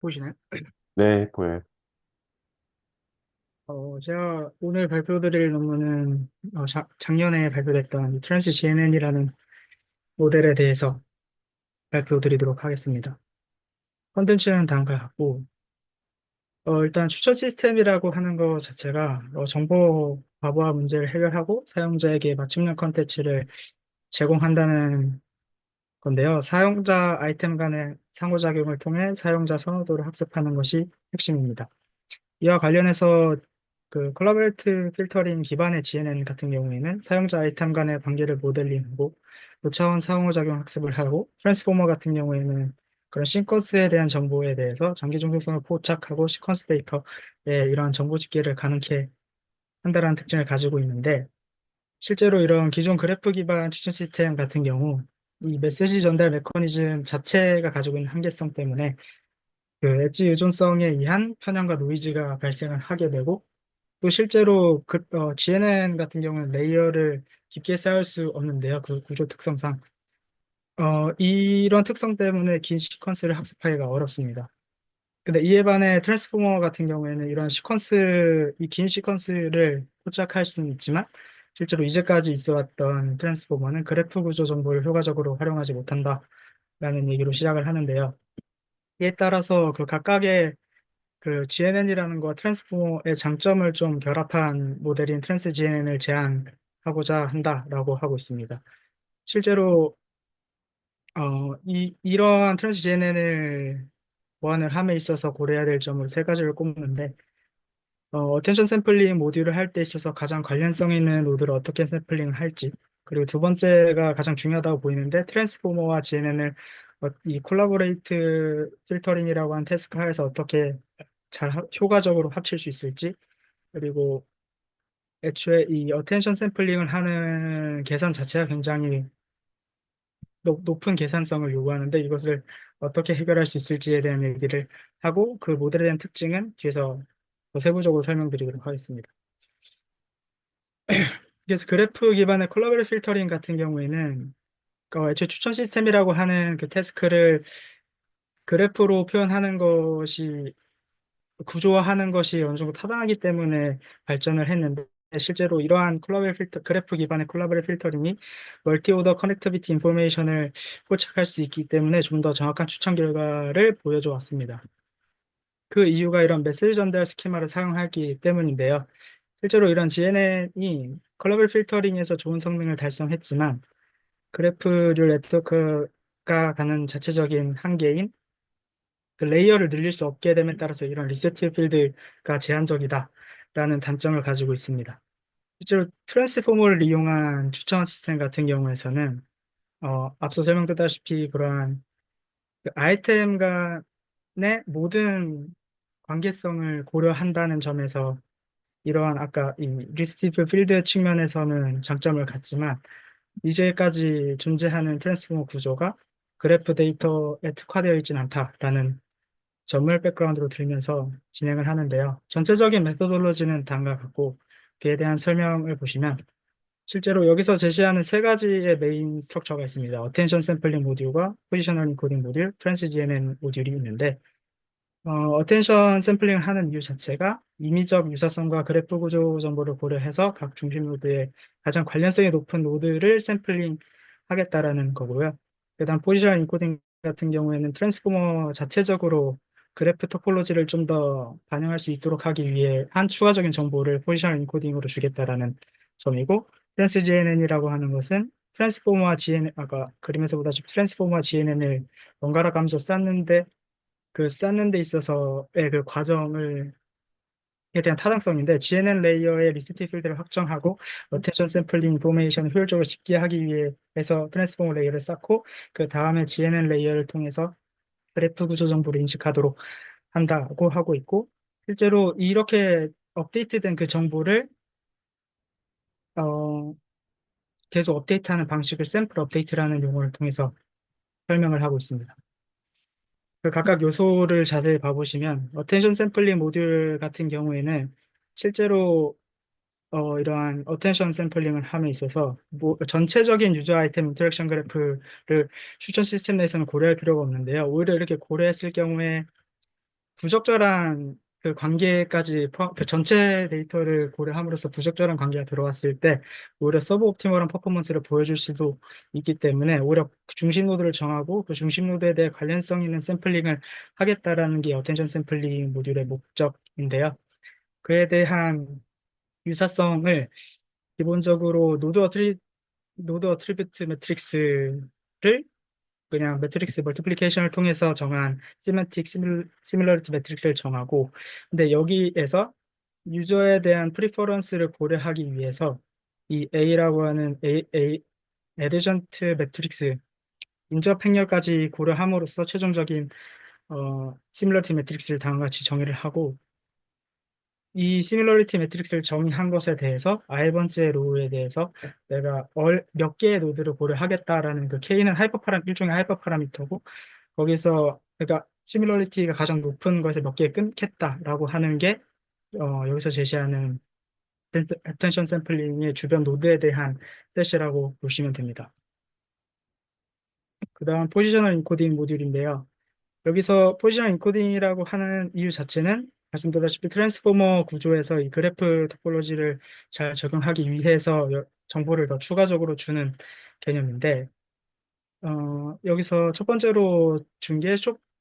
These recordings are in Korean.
보시나요? 네, 보여요. 제가 오늘 발표드릴 논문은 작년에 발표됐던 이 트랜스 GNN이라는 모델에 대해서 발표드리도록 하겠습니다. 컨텐츠는 다음과 같고, 일단 추천 시스템이라고 하는 것 자체가 정보 과부하 문제를 해결하고 사용자에게 맞춤형 컨텐츠를 제공한다는 건데요. 사용자 아이템 간의 상호작용을 통해 사용자 선호도를 학습하는 것이 핵심입니다. 이와 관련해서 그 콜라보레이트 필터링 기반의 GNN 같은 경우에는 사용자 아이템 간의 관계를 모델링하고 고차원 상호작용 학습을 하고 트랜스포머 같은 경우에는 그런 시퀀스에 대한 정보에 대해서 장기 중속성을 포착하고 시퀀스 데이터에 이러한 정보 집계를 가능케 한다는 특징을 가지고 있는데 실제로 이런 기존 그래프 기반 추천 시스템 같은 경우 이 메시지 전달 메커니즘 자체가 가지고 있는 한계성 때문에 그 엣지 유존성에 의한 편향과 노이즈가 발생을 하게 되고 또 실제로 GNN 같은 경우는 레이어를 깊게 쌓을 수 없는데요. 그 구조 특성상. 이런 특성 때문에 긴 시퀀스를 학습하기가 어렵습니다. 근데 이에 반해 트랜스포머 같은 경우에는 이런 이 긴 시퀀스를 포착할 수는 있지만 실제로 이제까지 있어 왔던 트랜스포머는 그래프 구조 정보를 효과적으로 활용하지 못한다라는 얘기로 시작을 하는데요. 이에 따라서 그 각각의 그 GNN이라는 거 트랜스포머의 장점을 좀 결합한 모델인 트랜스 GNN을 제안하고자 한다라고 하고 있습니다. 실제로 이러한 트랜스 GNN을 보완을 함에 있어서 고려해야 될 점을 세 가지를 꼽는데 어텐션 샘플링 모듈을 할 때 있어서 가장 관련성 있는 노드를 어떻게 샘플링을 할지 그리고 두 번째가 가장 중요하다고 보이는데 트랜스포머와 GNN을 이 콜라보레이트 필터링이라고 하는 태스크 하에서 어떻게 효과적으로 합칠 수 있을지 그리고 애초에 이 어텐션 샘플링을 하는 계산 자체가 굉장히 높은 계산성을 요구하는데 이것을 어떻게 해결할 수 있을지에 대한 얘기를 하고 그 모델에 대한 특징은 뒤에서 더 세부적으로 설명드리도록 하겠습니다. 그래서 그래프 기반의 콜라보레 필터링 같은 경우에는 애초에 추천 시스템이라고 하는 그 태스크를 그래프로 표현하는 것이 구조화하는 것이 어느 정도 타당하기 때문에 발전을 했는데 실제로 이러한 그래프 기반의 콜라보레 필터링이 멀티 오더 커넥티비티 인포메이션을 포착할 수 있기 때문에 좀 더 정확한 추천 결과를 보여줘 왔습니다. 그 이유가 이런 메시지 전달 스키마를 사용하기 때문인데요. 실제로 이런 GNN이 콜라보레 필터링에서 좋은 성능을 달성했지만 그래프류 네트워크가 가는 자체적인 한계인 그 레이어를 늘릴 수 없게 됨에 따라서 이런 리세티브 필드가 제한적이다라는 단점을 가지고 있습니다. 실제로 트랜스포머를 이용한 추천 시스템 같은 경우에서는 앞서 설명드렸다시피 그러한 그 아이템 간의 모든 관계성을 고려한다는 점에서 이러한 아까 이 리스티브 필드 측면에서는 장점을 갖지만 이제까지 존재하는 트랜스포머 구조가 그래프 데이터에 특화되어 있지는 않다라는 전물 백그라운드로 들면서 진행을 하는데요. 전체적인 메소돌로지는 다음과 같고 그에 대한 설명을 보시면 실제로 여기서 제시하는 세 가지의 메인 스트럭처가 있습니다. 어텐션 샘플링 모듈과 포지셔널 인코딩 모듈, 트랜스 GNN 모듈이 있는데 어텐션 샘플링을 하는 이유 자체가 임의적 유사성과 그래프 구조 정보를 고려해서 각 중심 노드에 가장 관련성이 높은 노드를 샘플링 하겠다라는 거고요. 그다음 포지셔널 인코딩 같은 경우에는 트랜스포머 자체적으로 그래프 토폴로지를 좀 더 반영할 수 있도록 하기 위해 한 추가적인 정보를 포지셔널 인코딩으로 주겠다라는 점이고 트랜스 GNN이라고 하는 것은 트랜스포머와 GNN, 아까 그림에서 보다시피 트랜스포머와 GNN을 번갈아 가면서 쌓는데 그 쌓는 데 있어서의 그 과정을 에 대한 타당성인데 GNN 레이어의 리스티 필드를 확정하고 어텐션 샘플링 인포메이션을 효율적으로 집계하기 위해서 트랜스포머 레이어를 쌓고 그 다음에 GNN 레이어를 통해서 그래프 구조 정보를 인식하도록 한다고 하고 있고 실제로 이렇게 업데이트된 그 정보를 어, 계속 업데이트하는 방식을 샘플 업데이트라는 용어를 통해서 설명을 하고 있습니다. 그 각각 요소를 자세히 봐보시면 어텐션 샘플링 모듈 같은 경우에는 실제로 이러한 어텐션 샘플링을 함에 있어서 전체적인 유저 아이템 인터랙션 그래프를 추천 시스템 내에서는 고려할 필요가 없는데요. 오히려 이렇게 고려했을 경우에 부적절한 그 관계까지 그 전체 데이터를 고려함으로써 부적절한 관계가 들어왔을 때 오히려 서브 옵티멀한 퍼포먼스를 보여줄 수도 있기 때문에 오히려 그 중심 노드를 정하고 그 중심 노드에 대해 관련성 있는 샘플링을 하겠다라는 게 어텐션 샘플링 모듈의 목적인데요. 그에 대한 유사성을 기본적으로 노드 어트리뷰트 매트릭스를 그냥 매트릭스 멀티플리케이션을 통해서 정한 시멘틱 시밀러리티 매트릭스를 정하고 근데 여기에서 유저에 대한 프리퍼런스를 고려하기 위해서 이 A라고 하는 에디전트 매트릭스 인접 행렬까지 고려함으로써 최종적인 시밀러리티 매트릭스를 다음과 같이 정의를 하고 이 시밀러리티 매트릭스를 정의한 것에 대해서 아이번스의 로우에 대해서 내가 몇 개의 노드를 고려하겠다라는 그 K는 일종의 하이퍼 파라미터고 거기서 그러니까 시밀러리티가 가장 높은 것에 몇 개 끊겠다라고 하는 게 여기서 제시하는 attention 샘플링의 주변 노드에 대한 셋이라고 보시면 됩니다. 그 다음 포지셔널 인코딩 모듈인데요. 여기서 포지션 인코딩이라고 하는 이유 자체는 말씀드렸다시피 트랜스포머 구조에서 이 그래프 토폴로지를 잘 적용하기 위해서 정보를 더 추가적으로 주는 개념인데 여기서 첫 번째로 준 게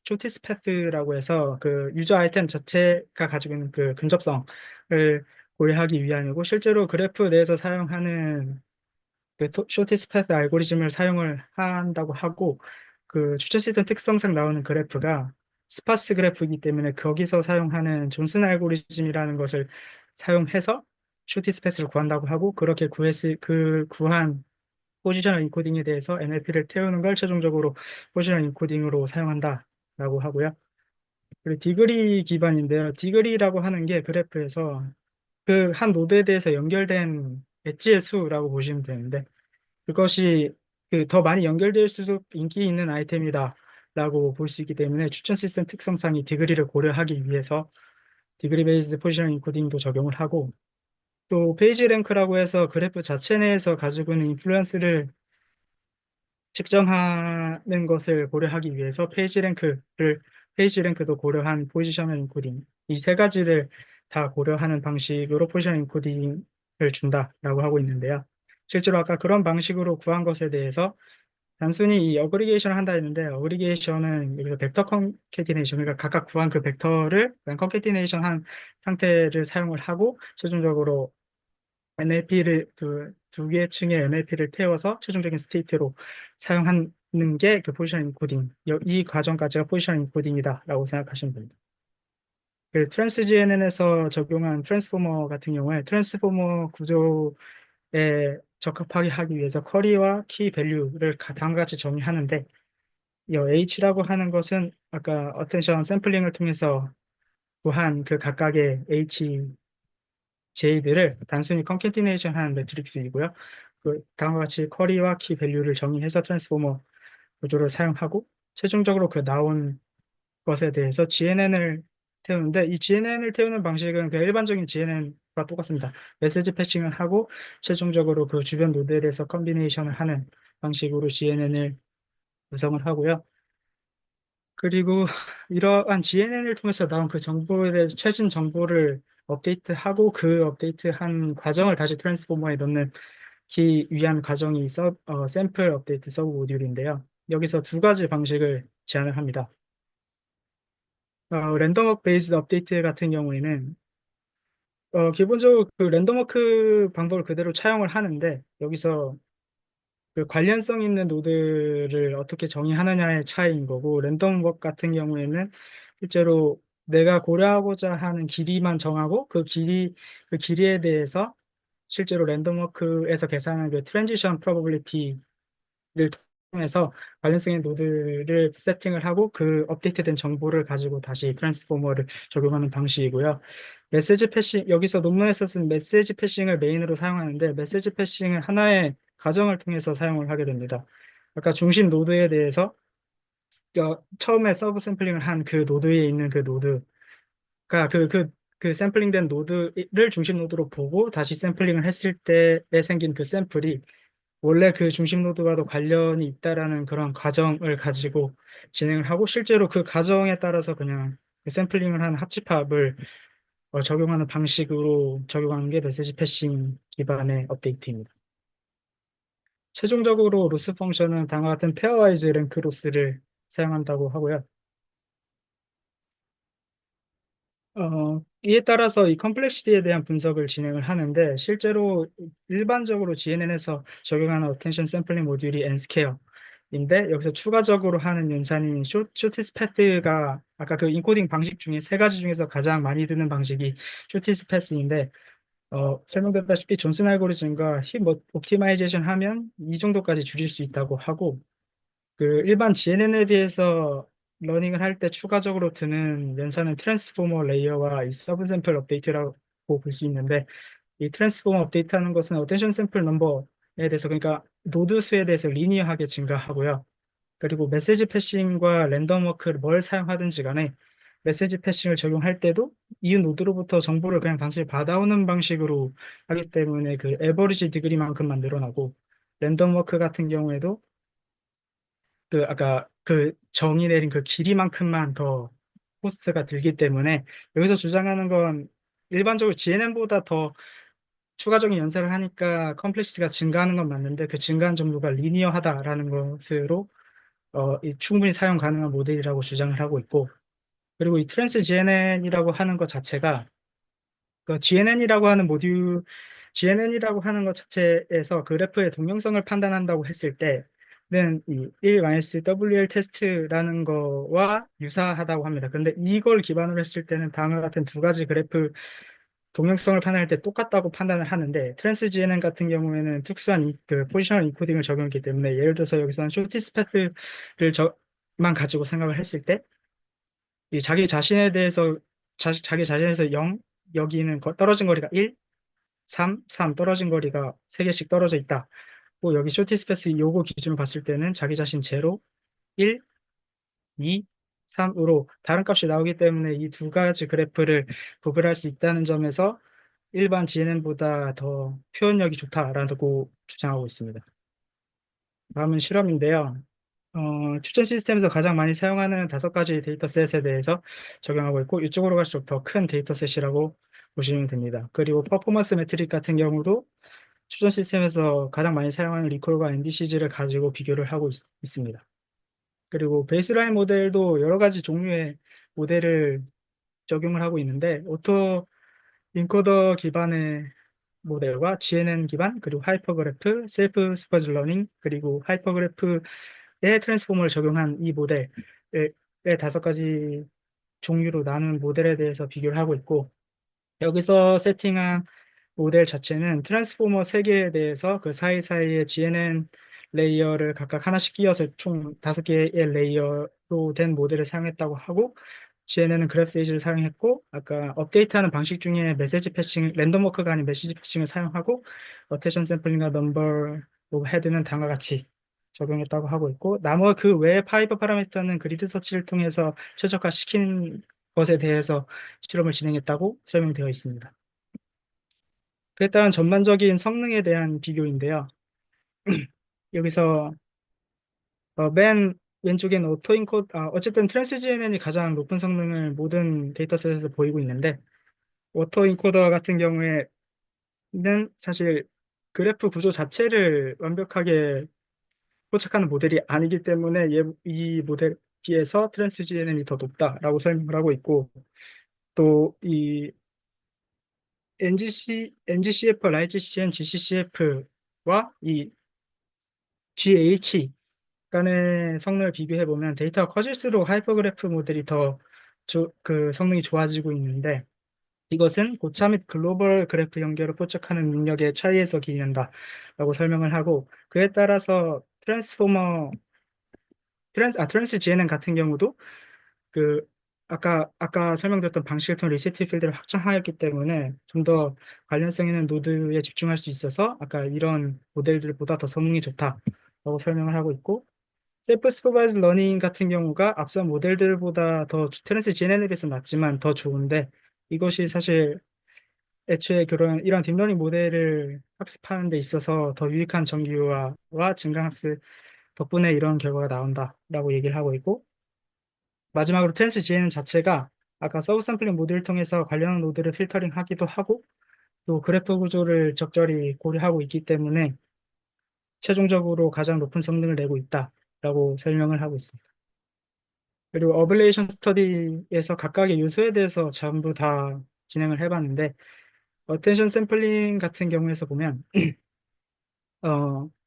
쇼티스 패스라고 해서 그 유저 아이템 자체가 가지고 있는 그 근접성을 고려하기 위함이고 실제로 그래프 내에서 사용하는 그 쇼티스 패스 알고리즘을 사용을 한다고 하고 그 추천 시스템 특성상 나오는 그래프가 스파스 그래프이기 때문에 거기서 사용하는 존슨 알고리즘이라는 것을 사용해서 쇼티스 패스를 구한다고 하고 그렇게 구한 포지셔널 인코딩에 대해서 NLP를 태우는 걸 최종적으로 포지셔널 인코딩으로 사용한다라고 하고요. 그리고 디그리 기반인데요. 디그리라고 하는 게 그래프에서 그 한 노드에 대해서 연결된 엣지의 수라고 보시면 되는데 그것이 그 더 많이 연결될수록 인기 있는 아이템이다라고 볼 수 있기 때문에 추천 시스템 특성상이 디그리를 고려하기 위해서 디그리 베이스 포지셔널 인코딩도 적용을 하고 또 페이지 랭크라고 해서 그래프 자체 내에서 가지고 있는 인플루언스를 측정하는 것을 고려하기 위해서 페이지 랭크도 고려한 포지셔널 인코딩 이 세 가지를 다 고려하는 방식으로 포지셔널 인코딩을 준다라고 하고 있는데요. 실제로 아까 그런 방식으로 구한 것에 대해서 단순히 이 어그리게이션을 한다 했는데 어그리게이션은 여기서 벡터 컨캐티네이션 그러니까 각각 구한 그 벡터를 컨캐티네이션 한 상태를 사용을 하고 최종적으로 NLP를 두 개의 층의 NLP를 태워서 최종적인 스테이트로 사용하는 게 그 포지션 인코딩 이 과정까지가 포지션 인코딩이다라고 생각하시면 됩니다. 그 트랜스 GNN에서 적용한 트랜스포머 같은 경우에 트랜스포머 구조에 적합하게 하기 위해서 쿼리와 키 밸류를 다음과 같이 정의하는데 이 H라고 하는 것은 아까 어텐션 샘플링을 통해서 구한 그 각각의 J들을 단순히 컨캐티네이션 하는 매트릭스이고요. 그 다음과 같이 쿼리와 키 밸류를 정의해서 트랜스포머 구조를 사용하고 최종적으로 그 나온 것에 대해서 GNN을 태우는데 이 GNN을 태우는 방식은 그 일반적인 GNN과 똑같습니다. 메시지 패싱을 하고 최종적으로 그 주변 노드에 대해서 컨비네이션을 하는 방식으로 GNN을 구성을 하고요. 그리고 이러한 GNN을 통해서 나온 그 정보에 대해서 최신 정보를 업데이트하고 그 업데이트한 과정을 다시 트랜스포머에 넣기 위한 과정이 샘플 업데이트 서브 모듈인데요. 여기서 두 가지 방식을 제안을 합니다. 랜덤워크 베이스드 업데이트 같은 경우에는 기본적으로 그 랜덤워크 방법을 그대로 차용을 하는데 여기서 그 관련성 있는 노드를 어떻게 정의하느냐의 차이인 거고 랜덤워크 같은 경우에는 실제로 내가 고려하고자 하는 길이만 정하고 그 길이에 대해서 실제로 랜덤워크에서 계산하는 그 트랜지션 프로버빌리티를 통해서 관련성 있는 노드를 세팅을 하고 그 업데이트된 정보를 가지고 다시 트랜스포머를 적용하는 방식이고요. 메시지 패싱, 여기서 논문에서 쓴 메시지 패싱을 메인으로 사용하는데 메시지 패싱은 하나의 과정을 통해서 사용을 하게 됩니다. 아까 중심 노드에 대해서 처음에 서브 샘플링을 한 그 노드에 있는 그 노드가 그 샘플링된 노드를 중심 노드로 보고 다시 샘플링을 했을 때에 생긴 그 샘플이 원래 그 중심 노드와도 관련이 있다라는 그런 과정을 가지고 진행을 하고 실제로 그 과정에 따라서 그냥 그 샘플링을 한 합집합을 적용하는 방식으로 적용하는 게 메시지 패싱 기반의 업데이트입니다. 최종적으로 로스 펑션은 다음과 같은 페어와이즈 랭크 로스를 사용한다고 하고요. 이에 따라서 이 컴플렉시티에 대한 분석을 진행을 하는데 실제로 일반적으로 GNN에서 적용하는 어텐션 샘플링 모듈이 Ns케어인데 여기서 추가적으로 하는 연산이 쇼티스패스가 아까 그 인코딩 방식 중에 세 가지 중에서 가장 많이 드는 방식이 쇼티스패스인데 설명드렸다시피 존슨 알고리즘과 힙 옵티마이제이션 하면 이 정도까지 줄일 수 있다고 하고 그 일반 GNN에 비해서 러닝을 할 때 추가적으로 드는 연산은 트랜스포머 레이어와 이 서브 샘플 업데이트라고 볼 수 있는데 이 트랜스포머 업데이트하는 것은 어텐션 샘플 넘버에 대해서 그러니까 노드 수에 대해서 리니어하게 증가하고요. 그리고 메시지 패싱과 랜덤 워크를 뭘 사용하든지 간에 메시지 패싱을 적용할 때도 이 노드로부터 정보를 그냥 단순히 받아오는 방식으로 하기 때문에 그 에버리지 디그리만큼만 늘어나고 랜덤 워크 같은 경우에도 그 아까 그 정의 내린 그 길이만큼만 더 코스트가 들기 때문에 여기서 주장하는 건 일반적으로 GNN보다 더 추가적인 연산을 하니까 컴플렉시티가 증가하는 건 맞는데 그 증가한 정도가 리니어하다라는 것으로 충분히 사용 가능한 모델이라고 주장을 하고 있고 그리고 이 트랜스 GNN이라고 하는 것 자체가 그 GNN이라고 하는 모듈 GNN이라고 하는 것 자체에서 그래프의 동형성을 판단한다고 했을 때는 이 1-WL 테스트라는 거와 유사하다고 합니다. 그런데 이걸 기반으로 했을 때는 다음과 같은 두 가지 그래프 동형성을 판단할 때 똑같다고 판단을 하는데 트랜스 GNN 같은 경우에는 특수한 그 포지셔널 인코딩을 적용했기 때문에 예를 들어서 여기서는 쇼티스 패스를 만 가지고 생각을 했을 때 이 자기 자신에 대해서 자기 자신에서 0 여기는 떨어진 거리가 1 3 떨어진 거리가 3개씩 떨어져 있다. 고 여기 쇼티스페이스 요거 기준을 봤을 때는 자기 자신 제로 1, 2, 3으로 다른 값이 나오기 때문에 이 두 가지 그래프를 구별할 수 있다는 점에서 일반 GNN보다 더 표현력이 좋다라고 주장하고 있습니다. 다음은 실험인데요. 추천 시스템에서 가장 많이 사용하는 5가지 데이터셋에 대해서 적용하고 있고 이쪽으로 갈수록 더 큰 데이터셋이라고 보시면 됩니다. 그리고 퍼포먼스 매트릭 같은 경우도 추천 시스템에서 가장 많이 사용하는 리콜과 NDCG를 가지고 비교를 하고 있습니다. 그리고 베이스라인 모델도 여러 가지 종류의 모델을 적용을 하고 있는데 오토 인코더 기반의 모델과 GNN 기반, 그리고 하이퍼그래프, 셀프 슈퍼즈 러닝, 그리고 하이퍼그래프의 트랜스포머를 적용한 이 모델의 5가지 종류로 나눈 모델에 대해서 비교를 하고 있고 여기서 세팅한 모델 자체는 트랜스포머 3개에 대해서 그 사이사이에 GNN 레이어를 각각 하나씩 끼워서 총 5개의 레이어로 된 모델을 사용했다고 하고 GNN은 그래프 세이지를 사용했고 아까 업데이트하는 방식 중에 메시지 패싱, 랜덤 워크가 아닌 메시지 패싱을 사용하고 어테션 샘플링과 넘버 오브 헤드는 다음과 같이 적용했다고 하고 있고 나머지 그 외의 파이브 파라미터는 그리드 서치를 통해서 최적화시킨 것에 대해서 실험을 진행했다고 설명되어 있습니다. 그에 따른 전반적인 성능에 대한 비교인데요. 여기서 맨 왼쪽엔 어쨌든 트랜스 GNN이 가장 높은 성능을 모든 데이터셋에서 보이고 있는데 오토 인코더 같은 경우에는 사실 그래프 구조 자체를 완벽하게 포착하는 모델이 아니기 때문에 이 모델에 비해서 트랜스 GNN이 더 높다라고 설명을 하고 있고 또 이 NGCF, 라이트CN, GCCF와 이 GH 간의 성능을 비교해 보면 데이터가 커질수록 하이퍼그래프 모델이 더 그 성능이 좋아지고 있는데 이것은 고차 및 글로벌 그래프 연결을 포착하는 능력의 차이에서 기인한다라고 설명을 하고 그에 따라서 트랜스 GNN 같은 경우도 그 아까 설명드렸던 방식을 통해 리세티브 필드를 확장하였기 때문에 좀 더 관련성 있는 노드에 집중할 수 있어서 아까 이런 모델들보다 더 성능이 좋다라고 설명을 하고 있고 셀프 슈퍼바이즈 러닝 같은 경우가 앞선 모델들보다 더 트랜스 GNN에 비해서 낫지만 더 좋은데 이것이 사실 애초에 이런 딥러닝 모델을 학습하는 데 있어서 더 유익한 정규화와 증강학습 덕분에 이런 결과가 나온다라고 얘기를 하고 있고 마지막으로 트랜스 GNN 자체가 아까 서브 샘플링 모듈을 통해서 관련 노드를 필터링 하기도 하고 또 그래프 구조를 적절히 고려하고 있기 때문에 최종적으로 가장 높은 성능을 내고 있다라고 설명을 하고 있습니다. 그리고 어블레이션 스터디에서 각각의 요소에 대해서 전부 다 진행을 해봤는데 어텐션 샘플링 같은 경우에서 보면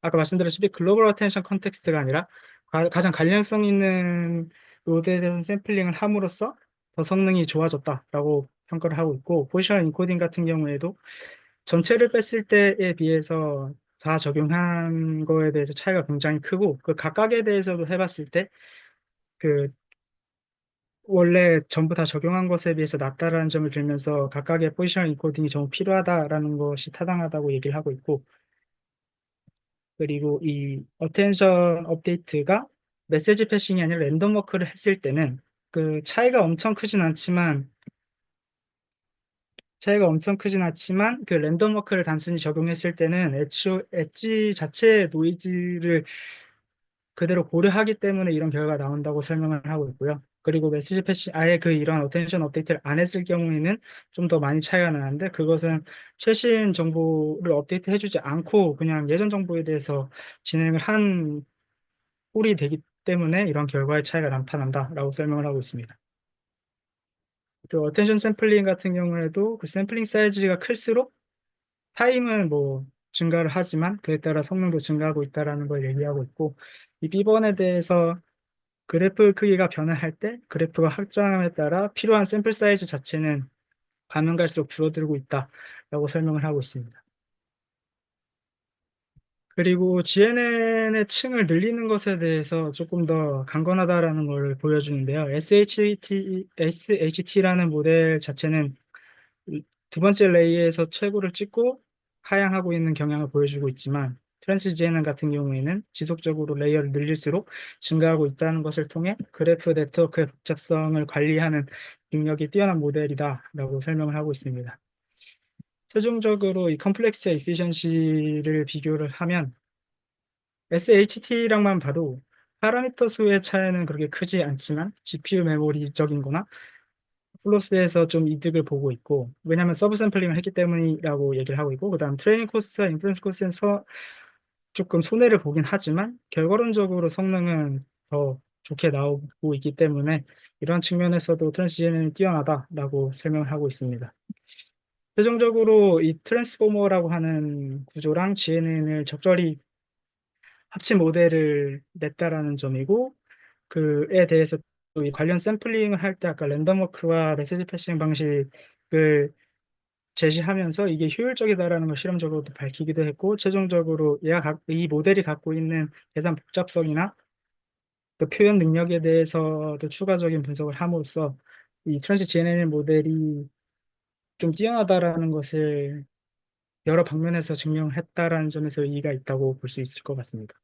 아까 말씀드렸다시피 글로벌 어텐션 컨텍스트가 아니라 가장 관련성 있는 노드에 대한 샘플링을 함으로써 더 성능이 좋아졌다라고 평가를 하고 있고 포지셔널 인코딩 같은 경우에도 전체를 뺐을 때에 비해서 다 적용한 거에 대해서 차이가 굉장히 크고 그 각각에 대해서도 해봤을 때 그 원래 전부 다 적용한 것에 비해서 낮다라는 점을 들면서 각각의 포지셔널 인코딩이 정말 필요하다라는 것이 타당하다고 얘기를 하고 있고 그리고 이 어텐션 업데이트가 메시지 패싱이 아니라 랜덤 워크를 했을 때는 그 차이가 엄청 크진 않지만 그 랜덤 워크를 단순히 적용했을 때는 엣지 자체의 노이즈를 그대로 고려하기 때문에 이런 결과가 나온다고 설명을 하고 있고요. 그리고 메시지 패시 아예 그 이런 어텐션 업데이트를 안 했을 경우에는 좀 더 많이 차이가 나는데 그것은 최신 정보를 업데이트 해주지 않고 그냥 예전 정보에 대해서 진행을 한 꼴이 되기 때문에 이런 결과의 차이가 나타난다라고 설명을 하고 있습니다. 그리고 어텐션 샘플링 같은 경우에도 그 샘플링 사이즈가 클수록 타임은 뭐 증가를 하지만 그에 따라 성능도 증가하고 있다라는 걸 얘기하고 있고 이 B번에 대해서 그래프 크기가 변화할 때 그래프가 확장함에 따라 필요한 샘플 사이즈 자체는 가면 갈수록 줄어들고 있다라고 설명을 하고 있습니다. 그리고 GNN의 층을 늘리는 것에 대해서 조금 더 강건하다라는 걸 보여주는데요. SHT라는 모델 자체는 두 번째 레이에서 최고를 찍고 하향하고 있는 경향을 보여주고 있지만 트랜스 GNN 같은 경우에는 지속적으로 레이어를 늘릴수록 증가하고 있다는 것을 통해 그래프 네트워크의 복잡성을 관리하는 능력이 뛰어난 모델이다라고 설명을 하고 있습니다. 최종적으로 이 컴플렉스의 이피션시를 비교를 하면 SHT랑만 봐도 파라미터 수의 차이는 그렇게 크지 않지만 GPU 메모리적인 거나 플러스에서 좀 이득을 보고 있고 왜냐하면 서브 샘플링을 했기 때문이라고 얘기를 하고 있고 그다음 트레이닝 코스트와 인프런스 코스트에서 조금 손해를 보긴 하지만 결과론적으로 성능은 더 좋게 나오고 있기 때문에 이런 측면에서도 트랜스지엔은 뛰어나다라고 설명을 하고 있습니다. 최종적으로 이 트랜스포머라고 하는 구조랑 GNN을 적절히 합친 모델을 냈다라는 점이고 그에 대해서 또 이 관련 샘플링을 할 때 아까 랜덤워크와 메시지 패싱 방식을 제시하면서 이게 효율적이다라는 걸 실험적으로도 밝히기도 했고 최종적으로 이 모델이 갖고 있는 계산 복잡성이나 그 표현 능력에 대해서도 추가적인 분석을 함으로써 이 트랜스 GNN 모델이 좀 뛰어나다라는 것을 여러 방면에서 증명했다라는 점에서 의의가 있다고 볼 수 있을 것 같습니다.